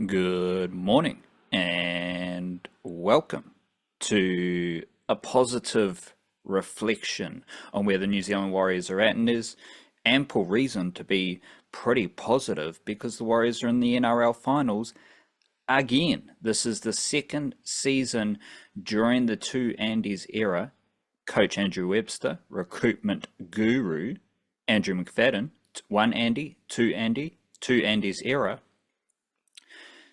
Good morning and welcome to a positive reflection on where the New Zealand Warriors are at. And there's ample reason to be pretty positive because the Warriors are in the NRL finals again. This is the second season during the two Andes era. Coach Andrew Webster, recruitment guru Andrew McFadden, one Andy, two Andes era.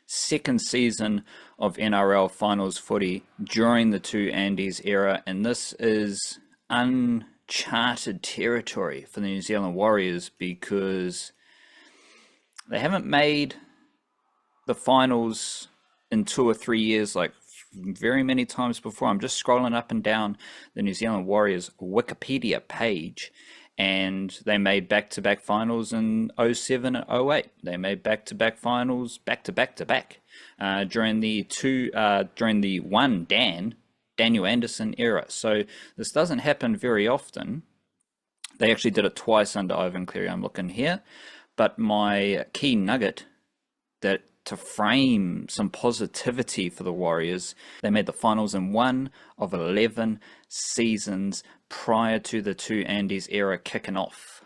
Second season of NRL finals footy during the two Andes era, and this is uncharted territory for the New Zealand Warriors because they haven't made the finals in 2 or 3 years like very many times before. I'm just scrolling up and down the New Zealand Warriors Wikipedia page, and they made back-to-back finals in 07 and 08. They made back-to-back finals back-to-back-to-back during the one Daniel Anderson era. So this doesn't happen very often. They actually did it twice under Ivan Cleary. I'm looking here, but my key nugget that to frame some positivity for the Warriors, they made the finals in 1 of 11 seasons prior to the two Andes era kicking off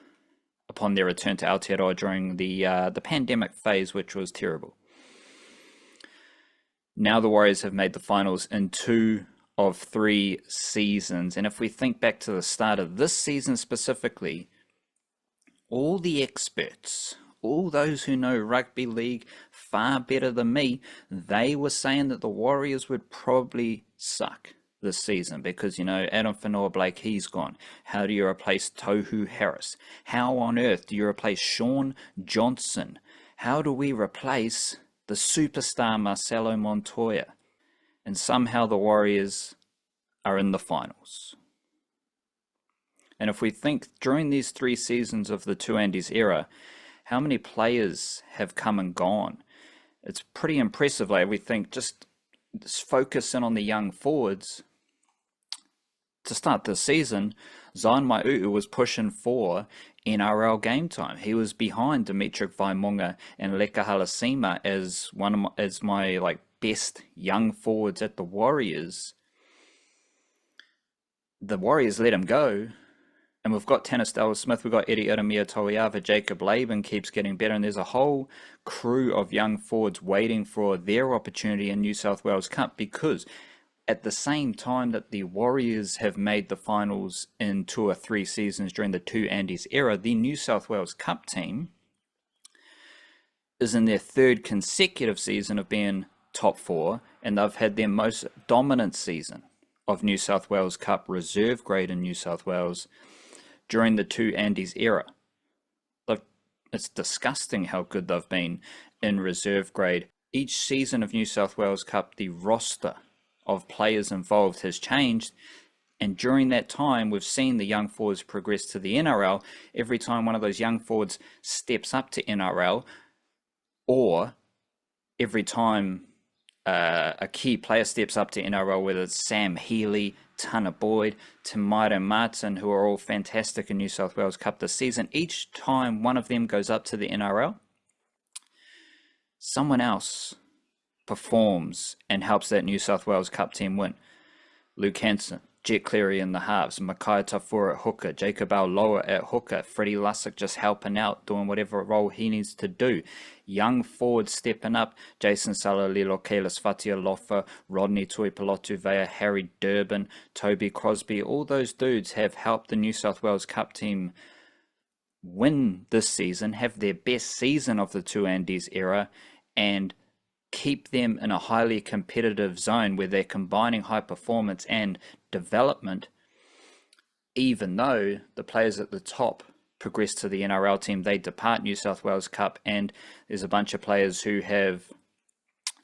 upon their return to Aotearoa during the pandemic phase, which was terrible. Now the Warriors have made the finals in 2 of 3 seasons, and if we think back to the start of this season specifically, all the experts, all those who know rugby league far better than me, they were saying that the Warriors would probably suck this season because, Adam Whenua-Blake, he's gone. How do you replace Tohu Harris? How on earth do you replace Sean Johnson? How do we replace the superstar Marcelo Montoya? And somehow the Warriors are in the finals. And if we think during these 3 seasons of the two Andes era, how many players have come and gone? It's pretty impressive. Like we think just focus in on the young forwards. To start this season, Zion Maiu'u was pushing for NRL game time. He was behind Dimitri Vaimunga and Leka Halasima as my best young forwards at the Warriors. The Warriors let him go. And we've got Tanner Smith, we've got Eddie Ieremia Toiava, Jacob Laban keeps getting better, and there's a whole crew of young forwards waiting for their opportunity in New South Wales Cup, because at the same time that the Warriors have made the finals in 2 or 3 seasons during the two Andes era, the New South Wales Cup team is in their 3rd consecutive season of being top 4, and they've had their most dominant season of New South Wales Cup reserve grade in New South Wales during the two Andes era. It's disgusting how good they've been in reserve grade. Each season of New South Wales Cup, the roster of players involved has changed, and during that time we've seen the young forwards progress to the NRL. Every time one of those young forwards steps up to NRL, or every time a key player steps up to NRL, whether it's Sam Healy, Tana Boyd, Tamaira Martin, who are all fantastic in New South Wales Cup this season, each time one of them goes up to the NRL, someone else performs and helps that New South Wales Cup team win. Luke Hanson, Jet Cleary in the halves, Makai Tafura at hooker, Jacob Auloa at hooker, Freddie Lussick just helping out, doing whatever role he needs to do. Young forwards stepping up, Jason Salalilo, Kalis Fatialofa, Rodney Tuipolotuvea, Harry Durbin, Toby Crosby, all those dudes have helped the New South Wales Cup team win this season, have their best season of the two Andes era, and keep them in a highly competitive zone where they're combining high performance and development, even though the players at the top progress to the NRL team. They depart New South Wales Cup, and there's a bunch of players who have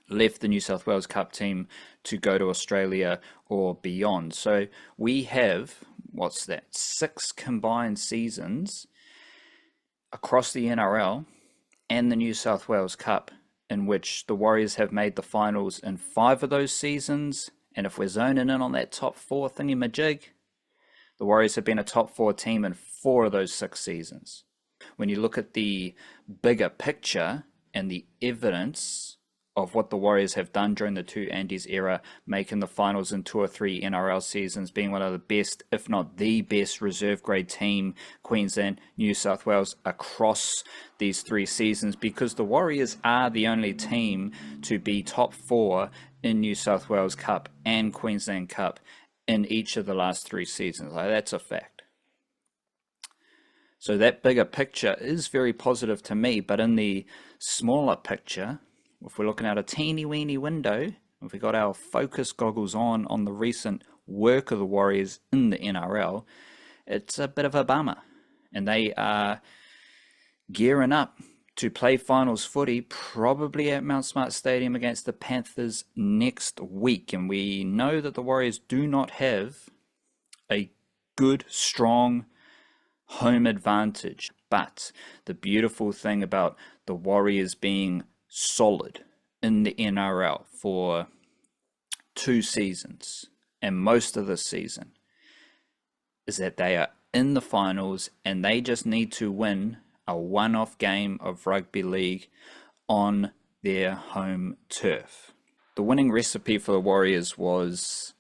left the New South Wales Cup team to go to Australia or beyond. So we have, 6 combined seasons across the NRL and the New South Wales Cup, in which the Warriors have made the finals in 5 of those seasons. And if we're zoning in on that top 4 thingy-majig, the Warriors have been a top 4 team in 4 of those 6 seasons. When you look at the bigger picture and the evidence of what the Warriors have done during the two Andes era, making the finals in 2 or 3 NRL seasons, being one of the best, if not the best, reserve grade team, Queensland, New South Wales, across these 3 seasons, because the Warriors are the only team to be top 4 in New South Wales Cup and Queensland Cup in each of the last 3 seasons. Like, that's a fact. So that bigger picture is very positive to me, but in the smaller picture, if we're looking out a teeny weeny window, if we got our focus goggles on the recent work of the Warriors in the NRL, it's a bit of a bummer. And they are gearing up to play finals footy, probably at Mount Smart Stadium against the Panthers next week. And we know that the Warriors do not have a good, strong home advantage. But the beautiful thing about the Warriors being solid in the NRL for 2 seasons and most of the season is that they are in the finals and they just need to win a one-off game of rugby league on their home turf. The winning recipe for the Warriors was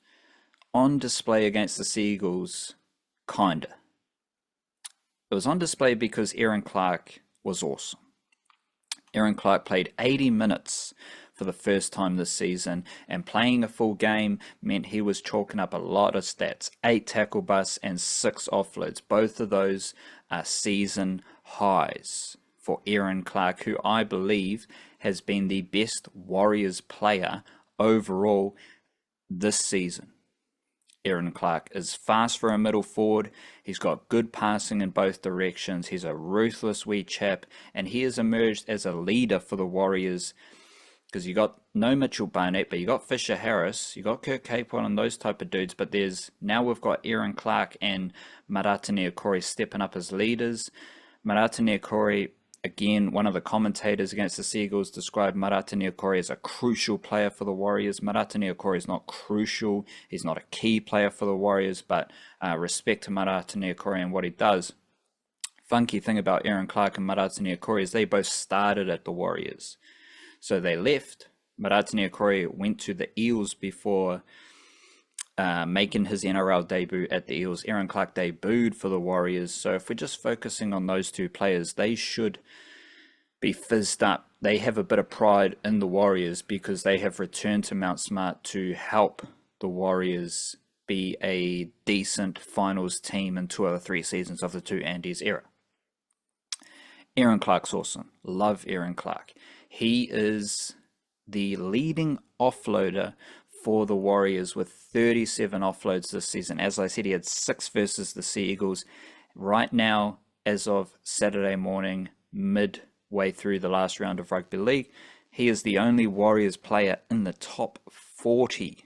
on display against the Seagulls, kinda. It was on display because Erin Clark was awesome. Erin Clark played 80 minutes for the first time this season, and playing a full game meant he was chalking up a lot of stats. 8 tackle busts and 6 offloads. Both of those are season highs for Erin Clark, who I believe has been the best Warriors player overall this season. Erin Clark is fast for a middle forward. He's got good passing in both directions. He's a ruthless wee chap, and he has emerged as a leader for the Warriors, because you got no Mitchell Barnett, but you got Fisher Harris, you got Kurt Capewell and those type of dudes, but we've got Erin Clark and Marata Niukore stepping up as leaders. Marata Niukore, again, one of the commentators against the Seagulls described Marata Niukore as a crucial player for the Warriors. Marata Niukore is not crucial. He's not a key player for the Warriors, but respect to Marata Niukore and what he does. Funky thing about Erin Clark and Marata Niukore is they both started at the Warriors. So they left. Marata Niukore went to the Eels before making his NRL debut at the Eels. Erin Clark debuted for the Warriors. So if we're just focusing on those 2 players, they should be fizzed up. They have a bit of pride in the Warriors because they have returned to Mount Smart to help the Warriors be a decent finals team in 2 out of 3 seasons of the 2 Andes era. Erin Clark's awesome. Love Erin Clark. He is the leading offloader for the Warriors with 37 offloads this season. As I said, he had 6 versus the Sea Eagles. Right now, as of Saturday morning, midway through the last round of rugby league, he is the only Warriors player in the top 40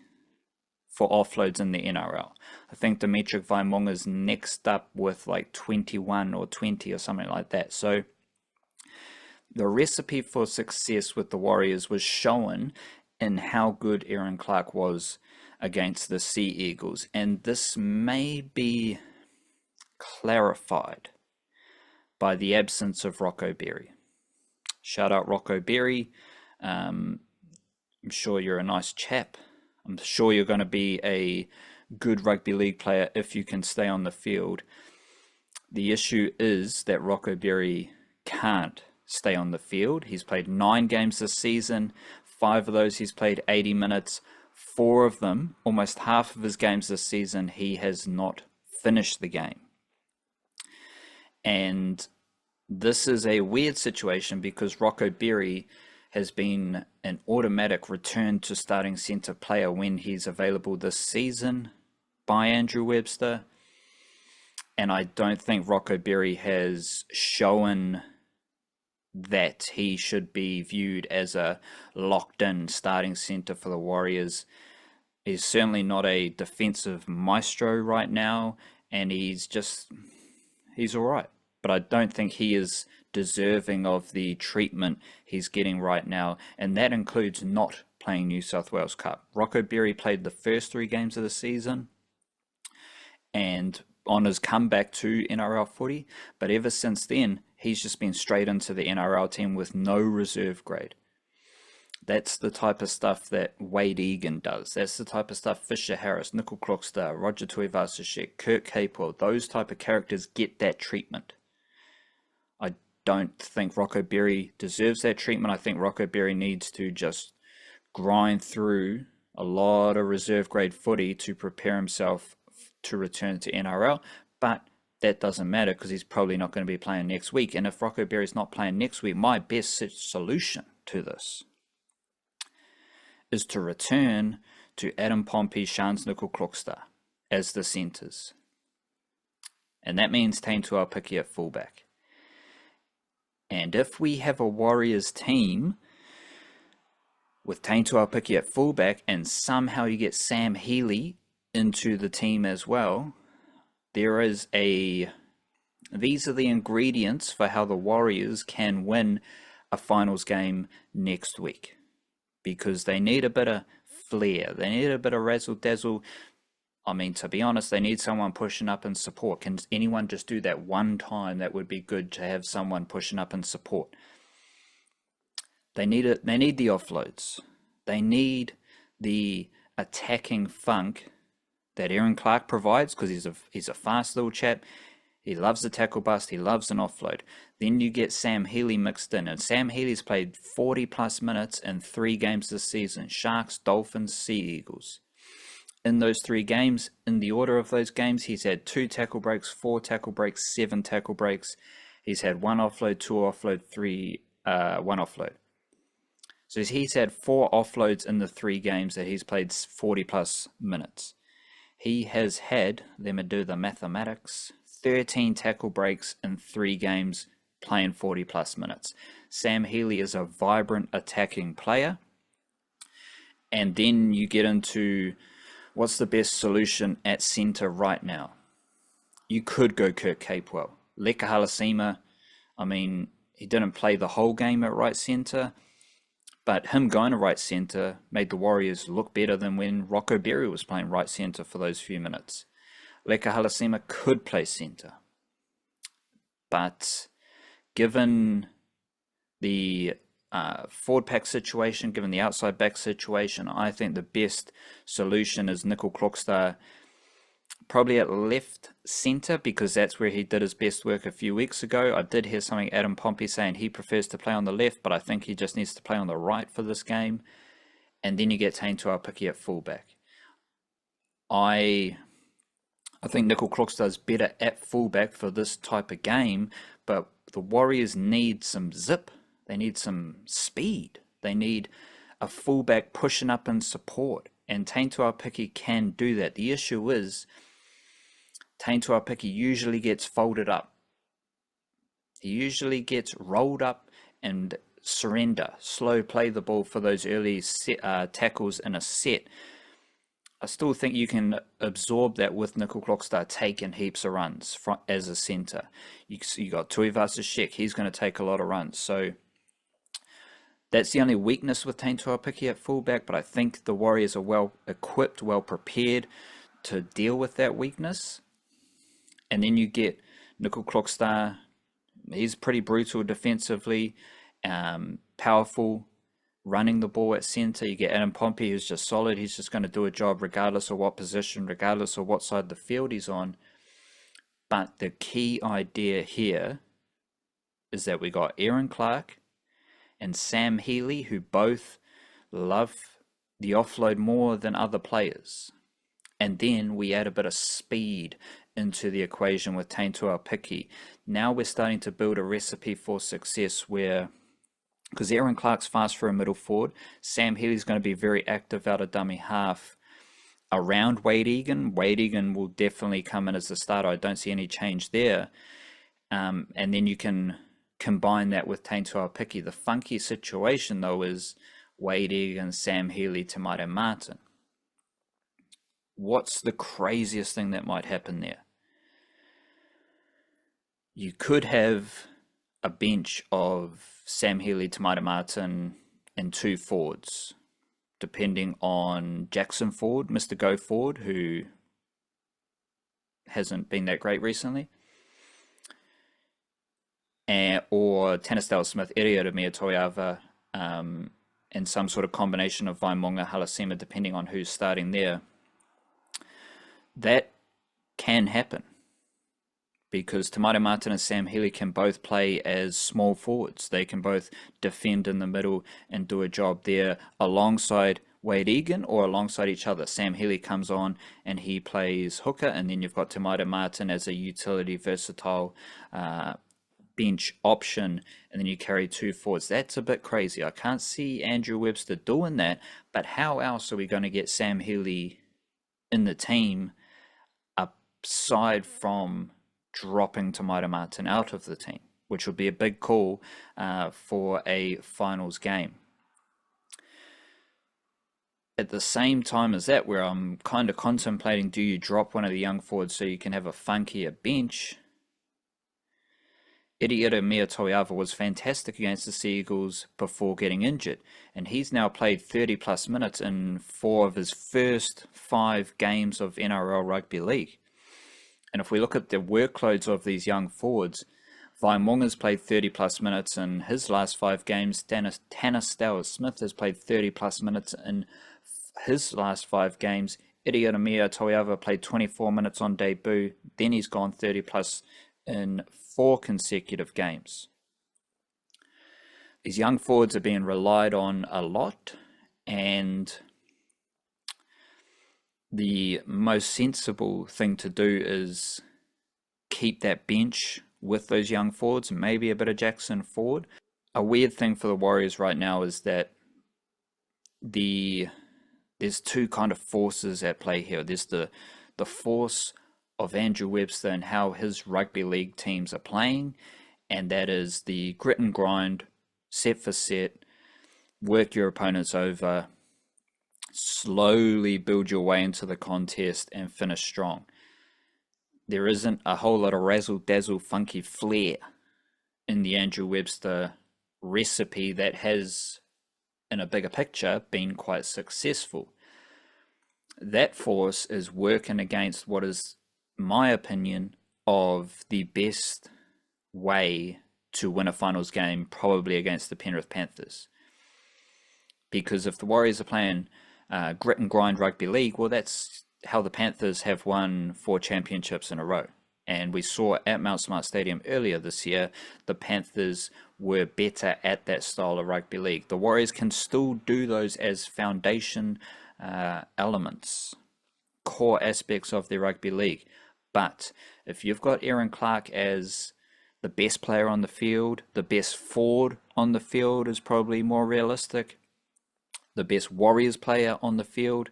for offloads in the NRL. I think Dimitri Vaimonga is next up with like 21 or 20 or something like that. So the recipe for success with the Warriors was shown in how good Erin Clark was against the Sea Eagles. And this may be clarified by the absence of Rocco Berry. Shout out Rocco Berry. I'm sure you're a nice chap. I'm sure you're going to be a good rugby league player if you can stay on the field. The issue is that Rocco Berry can't stay on the field. He's played 9 games this season. 5 of those he's played 80 minutes. 4 of them, almost half of his games this season, he has not finished the game. And this is a weird situation because Rocco Berry has been an automatic return to starting centre player when he's available this season by Andrew Webster. And I don't think Rocco Berry has shown that he should be viewed as a locked-in starting centre for the Warriors. He's certainly not a defensive maestro right now, and he's all right. But I don't think he is deserving of the treatment he's getting right now, and that includes not playing New South Wales Cup. Rocco Berry played the first 3 games of the season, and on his comeback to NRL footy, but ever since then, he's just been straight into the NRL team with no reserve grade. That's the type of stuff that Wade Egan does. That's the type of stuff Fisher Harris, Nickel Clockstar, Roger Tuivasa-Sheck, Kirk Capewell, those type of characters get that treatment. I don't think Rocco Berry deserves that treatment. I think Rocco Berry needs to just grind through a lot of reserve grade footy to prepare himself to return to NRL. But that doesn't matter because he's probably not going to be playing next week. And if Rocco Berry's not playing next week, my best solution to this is to return to Adam Pompey, Shans Nickel Clockstar as the centres. And that means Taine Tuapiki at fullback. And if we have a Warriors team with Taine Tuapiki at fullback and somehow you get Sam Healey into the team as well, these are the ingredients for how the Warriors can win a finals game next week. Because they need a bit of flair. They need a bit of razzle-dazzle. I mean, to be honest, they need someone pushing up and support. Can anyone just do that one time? That would be good to have someone pushing up and support. They need it. They need the offloads. They need the attacking funk that Erin Clark provides because he's a fast little chap. He loves the tackle bust. He loves an offload. Then you get Sam Healey mixed in. And Sam Healey's played 40 plus minutes in 3 games this season. Sharks, Dolphins, Sea Eagles. In those 3 games, in the order of those games, he's had 2 tackle breaks, 4 tackle breaks, 7 tackle breaks. He's had 1 offload, 2 offload, 1 offload. So he's had 4 offloads in the 3 games that he's played 40 plus minutes. He has had, let me do the mathematics, 13 tackle breaks in 3 games playing 40 plus minutes. Sam Healey is a vibrant attacking player. And then you get into what's the best solution at centre right now. You could go Kirk Capewell. Leka Halasima, I mean, he didn't play the whole game at right centre, but him going to right centre made the Warriors look better than when Rocco Berry was playing right centre for those few minutes. Leka Halasima could play centre. But given the forward pack situation, given the outside back situation, I think the best solution is Nickel Clockstar probably at left centre because that's where he did his best work a few weeks ago. I did hear something Adam Pompey saying he prefers to play on the left, but I think he just needs to play on the right for this game. And then you get Taine Tuapiki at fullback. I think Nickel Clockstar is better at fullback for this type of game, but the Warriors need some zip. They need some speed. They need a fullback pushing up in support. And Taine Tuapiki can do that. The issue is Taine Tuapiki usually gets folded up. He usually gets rolled up and surrender. Slow play the ball for those early tackles in a set. I still think you can absorb that with Nickel Clockstar taking heaps of runs as a centre. You got Tuivasa-Sheck. He's going to take a lot of runs. So that's the only weakness with Taine Tuapiki at fullback, but I think the Warriors are well equipped, well prepared to deal with that weakness. And then you get Nickel Clockstar. He's pretty brutal defensively, powerful, running the ball at centre. You get Adam Pompey, who's just solid. He's just going to do a job regardless of what position, regardless of what side of the field he's on. But the key idea here is that we got Erin Clark and Sam Healey, who both love the offload more than other players. And then we add a bit of speed into the equation with Taine Tuapiki. Now we're starting to build a recipe for success where, because Erin Clark's fast for a middle forward, Sam Healey's going to be very active out of dummy half around Wade Egan. Wade Egan will definitely come in as the starter. I don't see any change there. And then you can combine that with Taine Tuapiki. The funky situation, though, is Wade Egan, Sam Healey, Tamaite Martin. What's the craziest thing that might happen there? You could have a bench of Sam Healey, Tamaite Martin, and 2 forwards, depending on Jackson Ford, Mr. Go Ford, who hasn't been that great recently, or Tanisdale Smith, Iriota Mia Toiava, and some sort of combination of Vaimonga, Halasima, depending on who's starting there, that can happen. Because Tamaru Martin and Sam Healy can both play as small forwards. They can both defend in the middle and do a job there alongside Wade Egan or alongside each other. Sam Healy comes on and he plays hooker, and then you've got Tamaru Martin as a utility, versatile bench option, and then you carry two forwards. That's a bit crazy. I can't see Andrew Webster doing that, but how else are we going to get Sam Healy in the team aside from dropping Tamaru Martin out of the team, which would be a big call for a finals game. At the same time as that, where I'm kind of contemplating, do you drop one of the young forwards so you can have a funkier bench? Iriira Mia-Toiava was fantastic against the Seagulls before getting injured, and he's now played 30 plus minutes in 4 of his first 5 games of NRL Rugby League. And if we look at the workloads of these young forwards, Vaimonga's played 30 plus minutes in his last 5 games. Tanner Stowers-Smith has played 30 plus minutes in his last 5 games. Iriira Mia-Toiava played 24 minutes on debut. Then he's gone 30 plus in 4 consecutive games. These young forwards are being relied on a lot, and the most sensible thing to do is keep that bench with those young forwards, maybe a bit of Jackson forward. A weird thing for the Warriors right now is that there's 2 kind of forces at play here. There's the force of Andrew Webster and how his rugby league teams are playing, and that is the grit and grind, set for set, work your opponents over, slowly build your way into the contest and finish strong. There isn't a whole lot of razzle-dazzle funky flair in the Andrew Webster recipe that has, in a bigger picture, been quite successful. That force is working against what is, my opinion, of the best way to win a finals game, probably against the Penrith Panthers. Because if the Warriors are playing grit and grind rugby league, well, that's how the Panthers have won 4 championships in a row. And we saw at Mount Smart Stadium earlier this year, the Panthers were better at that style of rugby league. The Warriors can still do those as foundation elements, core aspects of their rugby league. But if you've got Erin Clark as the best player on the field, the best forward on the field is probably more realistic, the best Warriors player on the field,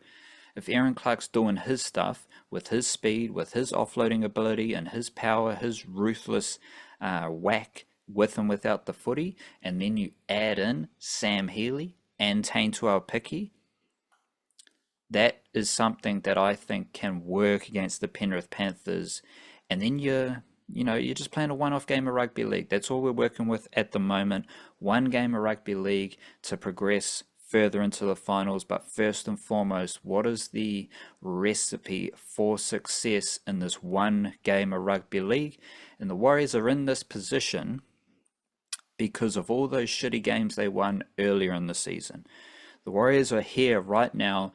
if Erin Clark's doing his stuff with his speed, with his offloading ability and his power, his ruthless whack with and without the footy, and then you add in Sam Healy and Taine Tuaupiki, that is something that I think can work against the Penrith Panthers. And then you're just playing a one-off game of rugby league. That's all we're working with at the moment. One game of rugby league to progress further into the finals. But first and foremost, what is the recipe for success in this one game of rugby league? And the Warriors are in this position because of all those shitty games they won earlier in the season. The Warriors are here right now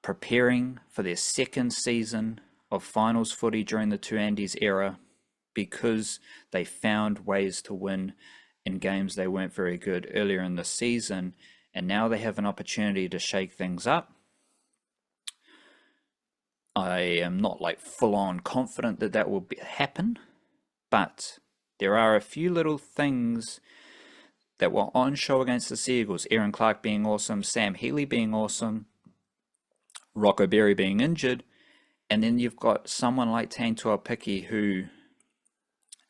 preparing for their second season of finals footy during the Two Andes era because they found ways to win in games they weren't very good earlier in the season, and now they have an opportunity to shake things up. I am not full-on confident that will happen, but there are a few little things that were on show against the Seagulls. Erin Clark being awesome, Sam Healy being awesome, Rocco Berry being injured, and then you've got someone like Taine Tuaupiki who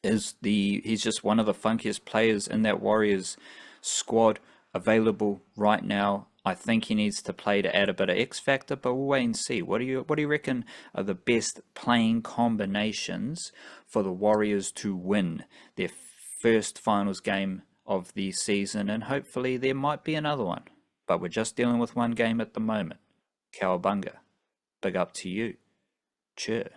he's just one of the funkiest players in that Warriors squad available right now. I think he needs to play to add a bit of X factor, but we'll wait and see. What do you reckon are the best playing combinations for the Warriors to win their first finals game of the season? And hopefully there might be another one, but we're just dealing with one game at the moment. Cowabunga. Big up to you. Cheer.